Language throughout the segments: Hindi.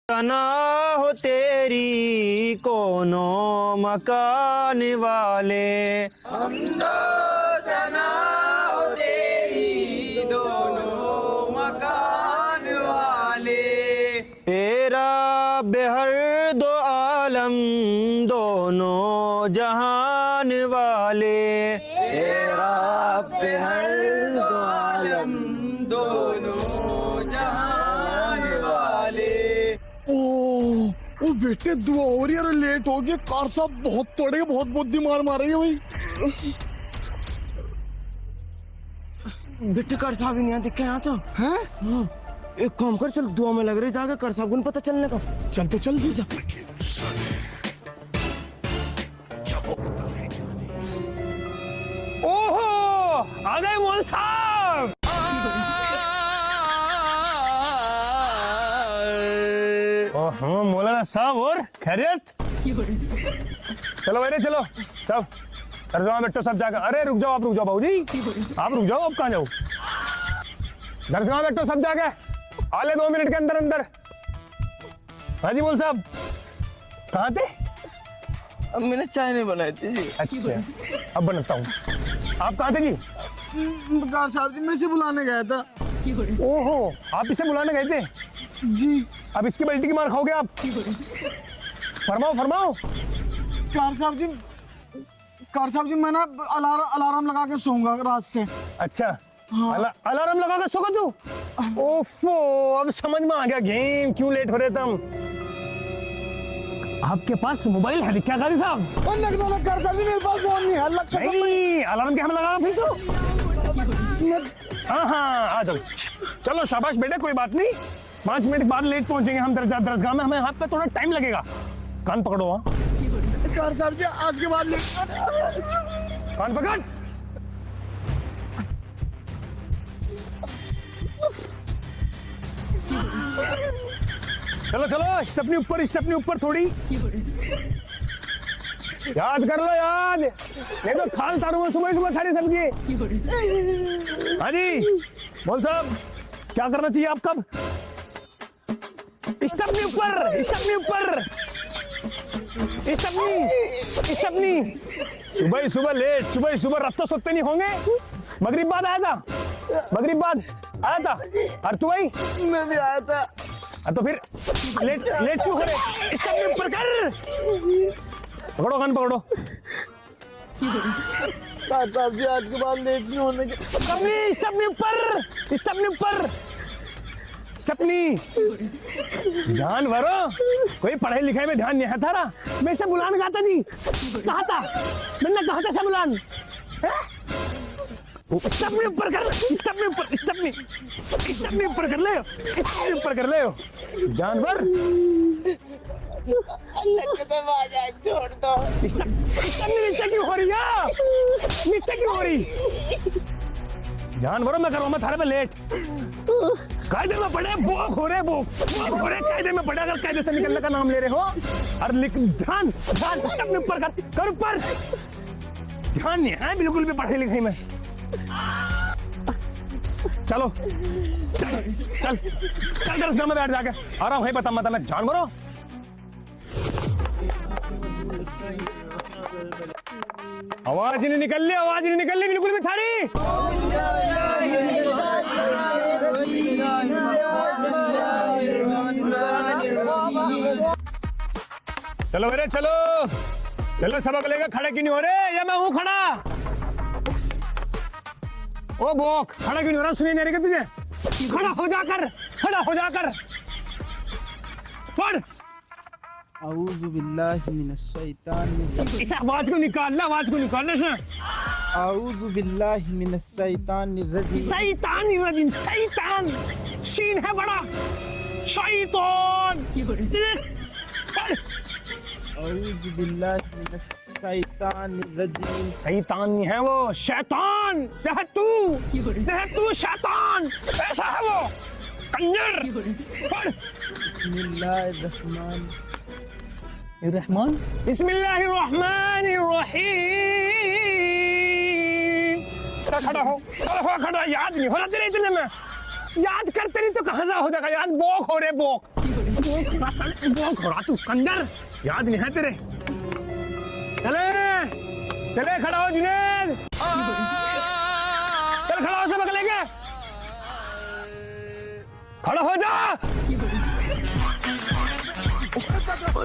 सना हो तेरी कोनो मकान वाले, हमदो सना हो तेरी दोनों मकान वाले। तेरा बेहर दो आलम दोनों जहान वाले, तेरा बेहर दो आलम दोनों जहान वाले। ओ बेटे दुआ हो रही है, अरे लेट हो गया। कार साहब बहुत तोड़े, बहुत बुद्धि मार मारेंगे भाई। बेटे कर साहब नहीं दिखे यहाँ तो हैं? एक काम कर, चल दुआ में लग रही जाके कर साहब को नहीं पता चलने का। चल तो चल जा। ओहो आ गए मौल साहब। ओहो मौलाना साहब और खैरियत। चलो बेटे चलो सब दरजवा बैठो सब जाकर। अरे रुक जाओ, आप रुक जाओ बाबूजी, आप रुक जाओ। आप कहाँ जाओ? दरजवा बैठो सब जाके, आले 2 मिनट के अंदर अंदर। हाँ जी मौल साहब कहाँ थे? अब मैंने चाय नहीं बनाई थी जी। अच्छा अब बनाता हूँ। आप कहाँ थे जी? कार साहब जी मैं इसे बुलाने गया था। ओहो आप इसे बुलाने गए थे जी। अब इसकी बल्टी की मार खाओगे आप। फरमाओ फरमाओ। कार साहब जी मैं ना अलार्म लगा के सोऊंगा रात से। अच्छा हाँ। अलार्म लगा के सोगा तू? ओफो अब समझ में आ गया गेम क्यों लेट हो रहे थे हम। आपके पास मोबाइल है क्या गाड़ी साहब? और नक दो कार साहब जी मेरे पास फोन नहीं है। अल्लाह कसम नहीं अलार्म क्या हम लगा फिर तो। हाँ आ जाओ। चलो शाबाश बेटे कोई बात नहीं, 5 मिनट बाद लेट पहुंचेंगे हम दरगाह में। हमें हाथ पे थोड़ा टाइम लगेगा। कान पकड़ो। हाँ कार साहब जी आज के बाद कान पकड़। चलो चलो स्टेपनी ऊपर थोड़ी। याद कर लो याद, नहीं तो खाल तारूंगा सुबह सारी सब्जी। हाँ जी बोल साहब क्या करना चाहिए आपका? स्टेपनी ऊपर। सुबह लेट, सुबह रात तो सोते नहीं होंगे। मगरिब बाद आया था। और तू भाई? मैं भी आया था। तो फिर लेट क्यों करे? स्टेपनी ऊपर कर। पकड़ो कान पकड़ो। कार साहब जी आज के बाद लेट नहीं होने के। स्टेपनी जानवरों कोई पढ़ाई लिखाई में ध्यान नहीं है थारा। मैं इसे बुलान गाता जी कहा था, मैंने कहा था इसे बुलान। स्टेपनी ऊपर कर ले जानवर। अल्लाह कसम आ जाए छोड़ दो। नीचे क्यों हो रही? जानवरों में करो मैं थारे पे लेट। कायदे में पड़े बोक हो रहे कायदे में पड़े। अगर कायदे से निकलने का नाम ले रहे हो और ध्यान अपने ऊपर कर ऊपर। ध्यान नहीं है बिल्कुल भी पढ़ाई लिखाई में। चलो चल दरगाह में बैठ जाके आ रहा हूँ। पता मत मैं जानवरों। आवाज नहीं निकल रही बिल्कुल भी थारी। चलो बेरे चलो सबक लेकर खड़े क्यों नहीं हो रहे? या मैं हूं खड़ा? ओ बोक खड़ा क्यों नहीं हो रहा? सुनिए नहीं रही तुझे? खड़ा हो जाकर पढ़। आऊज़ु बिल्लाहि मिनश शैतानिर इस आवाज को निकालना से। आऊज़ु बिल्लाहि मिनश शैतानिर रजीम। शैतान शीन है बड़ा। शैतान आऊज़ु बिल्लाहि मिनश शैतानिर रजीम। शैतान नहीं है वो, शैतान है तू शैतान ऐसा है वो कंजर। बिस्मिल्लाहिर्रहमानिर्रहीम। खड़ा याद नहीं हो रहा तेरे इतने में। याद करते नहीं तो कहाँ से हो जाएगा याद। बोक हो रहे बोक वो घोड़ा तू कंदर याद नहीं है तेरे। चले चले खड़ा हो जुनेद, चल खड़ा हो सबक लेके खड़ा हो जा।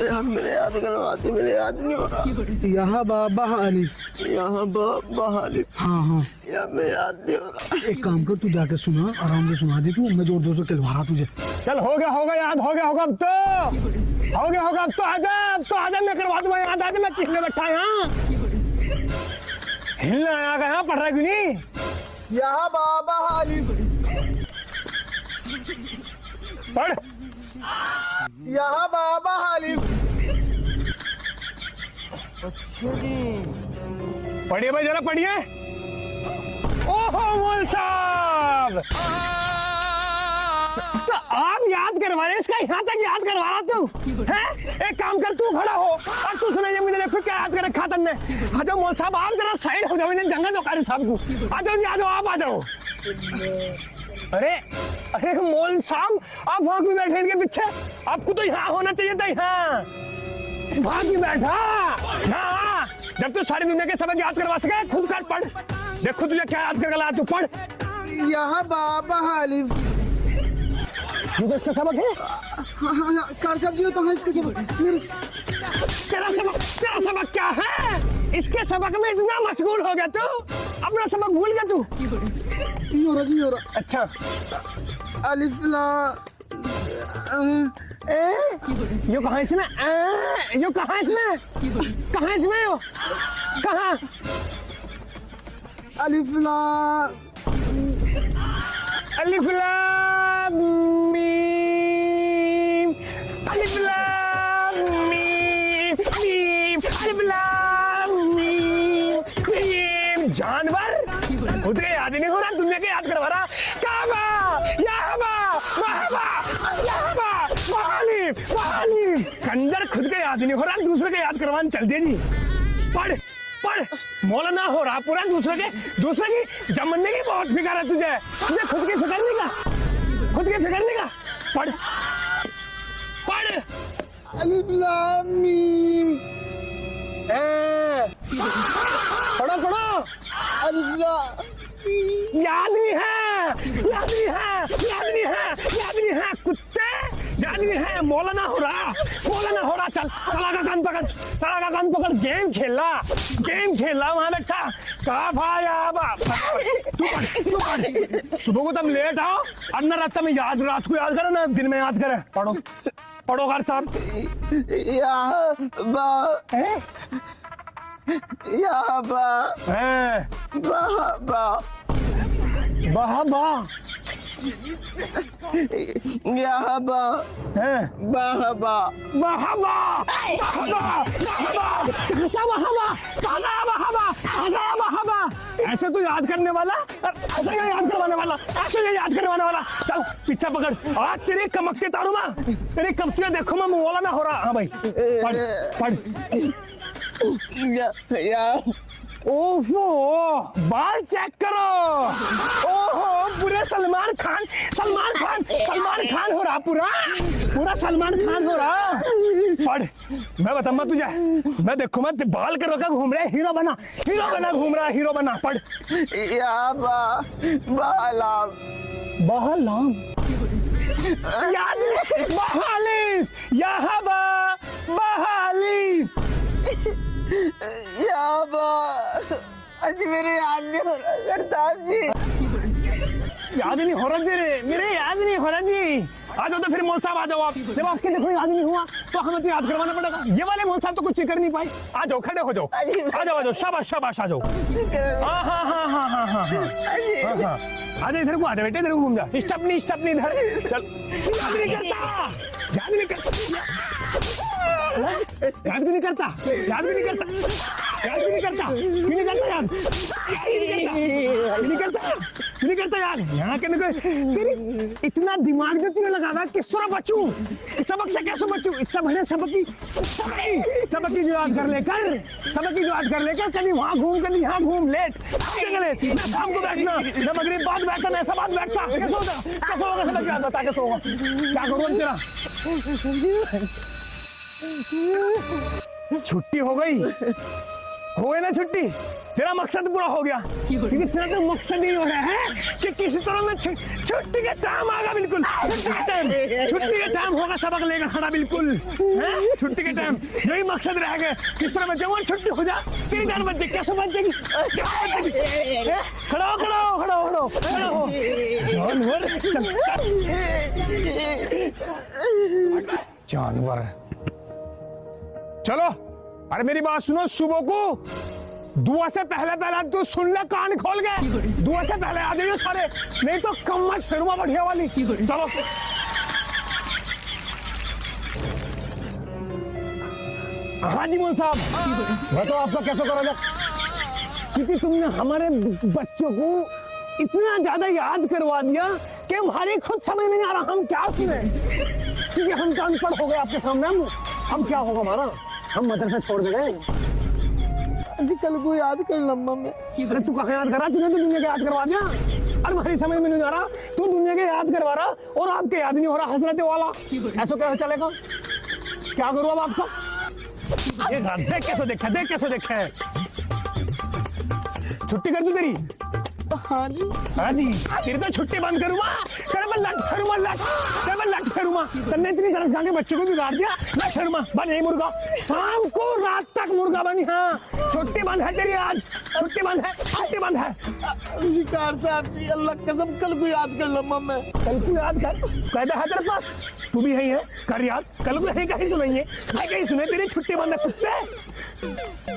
यार मेरे याद करवाते, मेरे याद नहीं हो रहा। यहाँ बाबा अलिफ। यहाँ बहाली। हाँ हाँ, यार मैं याद नहीं हो रहा। एक काम कर, तू जाके सुना, आराम से सुना दे तू, मैं जोर जोर से खिलवा रहा तुझे। चल हो गया याद, हो गया अब तो हो गया अब तो आजा, अब तो आजा, मैं करवा दूंगा याद। आजा, मैं किसने बैठा यहाँ हिलना आया गया, पढ़ रहा क्यों नहीं? यहाँ बाबा अलिफ। पढ़। यहाँ बाबा अलिफ। पढ़िए भाई, जरा पढ़िए। ओहो मोल साहब, तो आप याद करवा रहे, इसका यहाँ तक याद करवा रहा तू है? एक काम कर, तू खड़ा हो और तू सुनाइए मुझे, देखो क्या याद कर रखा तुमने। आ जाओ मोल साहब, आप जरा साइड हो जाओ, इन्हें जंगल दो कारी साहब को। आ जाओ जी, आ जाओ, आप आ जाओ। अरे अरे मोल साहब, आप वहां क्यों बैठे इनके पीछे? आपको तो यहाँ होना चाहिए था, यहाँ वहां क्यों बैठा? हाँ, जब तू सारी दुनिया के सबक याद करवा सके, खुद कर पढ़। देखो तुझे क्या याद कर गला, तू पढ़। यहाँ बाबा अलिफ। ये तो इसका सबक है। हाँ, कार साहब जी तो है इसके सबक। तेरा सबक क्या है? इसके सबक में इतना मशगूल हो गया तू, अपना सबक भूल गया तू। जी हो रहा। अच्छा, अलिफ ला यो कहाँ इसमें? यो कहाँ इसमें? कहाँ इसमें यो? कहाँ? अलिफ ला अलिफ लाम मीम, अलिफ लाम मीम, मीम, अलिफ लाम मीम, मीम। जानवर खुद के याद ही नहीं हो रहा, दुनिया के याद करवा रहा। काबा, याबा, वहाबा, याबा, वहालिफ, वहालिफ। कंजर खुद के याद ही नहीं हो रहा, दूसरे के याद करवाने चल दिए जी। पढ़ पढ़, मौलाना हो रहा पूरा, दूसरे की जमने की बहुत फिक्र है तुझे खुद की फिक्र नहीं का, खुद की फिक्र नहीं का। पढ़ पढ़। अलिफ लाम मीम। पढ़ो पढ़ो। अलिफ ला याद नहीं है, याद नहीं है, याद नहीं है, याद नहीं है, कुत्ते याद नहीं है। मौलाना हो रहा, मौलाना हो रहा। चल चला का कान पकड़, चला का कान पकड़। गेम खेला वहां बैठा। काफा याबा, तू पढ़। सुबह को तुम लेट आओ और ना रात में याद, रात को याद करे ना दिन में याद करे। पढ़ो पढ़ो कार साहब। यहाँ बा बहाबा यहाँ बा बहाबा बहाबा बहाबा। ऐसे तो याद करने वाला, ऐसे क्या याद करवाने वाला, ऐसे क्या याद करवाने वाला। चल पीछा पकड़। आज तेरे कमकते तारू माँ, तेरी कमतियाँ देखो मैं मौला में हो रहा। हाँ भाई पढ़ पढ़। ओहो, बाल चेक करो। ओहो, पूरे सलमान खान हो रहा, पूरा सलमान खान हो रहा। पढ़, मैं बताऊंगा तुझे। मैं देखो, मैं बाल कर रखा घूम रहा है, हीरो बना घूम रहा है, हीरो बना। पढ़। यहाँ बहालाम बहालाम, याद नहीं। बहालिफ, यहाँ बहालिफ। अजी मेरे याद नहीं हो रहा सरदार जी, याद नहीं हो रहा तेरे, मेरे याद नहीं हो रहा जी। आ जाओ तो फिर मौल साहब आ जाओ आप। जब आपके देखो याद नहीं हुआ तो हमें तो याद करवाना पड़ेगा। ये वाले मौल साहब तो कुछ कर नहीं पाए। आ जाओ, खड़े हो जाओ, आ जाओ, शाबाश आ जाओ। हाँ। आ जा, इधर को आ जा बेटे, इधर को घूम जा। स्टपनी इधर चल। याद नहीं करता। क्यों नहीं करता यार? यहाँ के तेरी इतना दिमाग जो तुझे लगा किस तरह बचूं, सबक से कैसे बचूं? इससे बड़े सबक की जो याद कर लेकर कभी वहाँ घूम, कभी यहाँ घूम। लेट मैं शाम को बैठना, मैं मगरिब बाद बैठता, मैं ऐसा बात बैठता। कैसे होगा सबक याद बता, कैसे होगा? क्या करूँ तेरा? छुट्टी हो गई ना छुट्टी। तेरा मकसद पूरा हो गया, क्योंकि तेरा तो मकसद ही हो रहा है कि किसी तरह में छुट्टी का टाइम आगा, बिल्कुल छुट्टी का टाइम होगा, सबक लेकर खड़ा बिल्कुल हैं? छुट्टी के टाइम यही मकसद रहेगा, किस तरह बच्चे और छुट्टी हो जा, तेरी जान बच जाएगी, कैसे बच जाएगी, हैं? खड़ा हो जानवर, जानवर। चलो, अरे मेरी बात सुनो, सुबह को दुआ से पहले तू सुन ले, कान खोल गए, दुआ से पहले आ जाइए सारे, नहीं तो कम्मत फिरमा बढ़िया वाली। चलो हाँ जी मोहन साहब, बताओ आपका कैसे करा जाए, क्योंकि तुमने हमारे बच्चों को इतना ज्यादा याद करवा दिया कि हमारे खुद समझ में नहीं आ रहा हम क्या सुने, क्योंकि हम तो अनपढ़ हो गए आपके सामने। हम क्या होगा हमारा, हम मदरसा छोड़ दे गए। जी कल को याद कर लम्बा में। अरे तू कहाँ याद करा, तूने तो दुनिया के याद करवा दिया। अरे हमारी समझ में नहीं आ रहा, तू दुनिया के याद करवा रहा और आपके याद नहीं हो रहा, हजरत वाला ऐसा क्या चलेगा, क्या करूँ अब आपका। देख कैसे देखे छुट्टी कर दूं तेरी। हाँ जी तेरी तो छुट्टी बंद करूंगा, तेरे मैं लट फेरूंगा, तन्ने इतनी तरस खा के बच्चों को बिगाड़ दिया, लट फेरूंगा, बन यही मुर्गा, शाम को रात तक मुर्गा बनी। हाँ छुट्टी बंद है तेरी, आज छुट्टी बंद है। जी कार साहब जी, अल्लाह कसम कल को याद कर लम्बा में। कल को याद कर, कहता है तेरे पास, तू भी यही है, कर याद, कल को यही कहीं सुनाइए, कहीं सुने तेरी छुट्टी बंद है कुत्ते।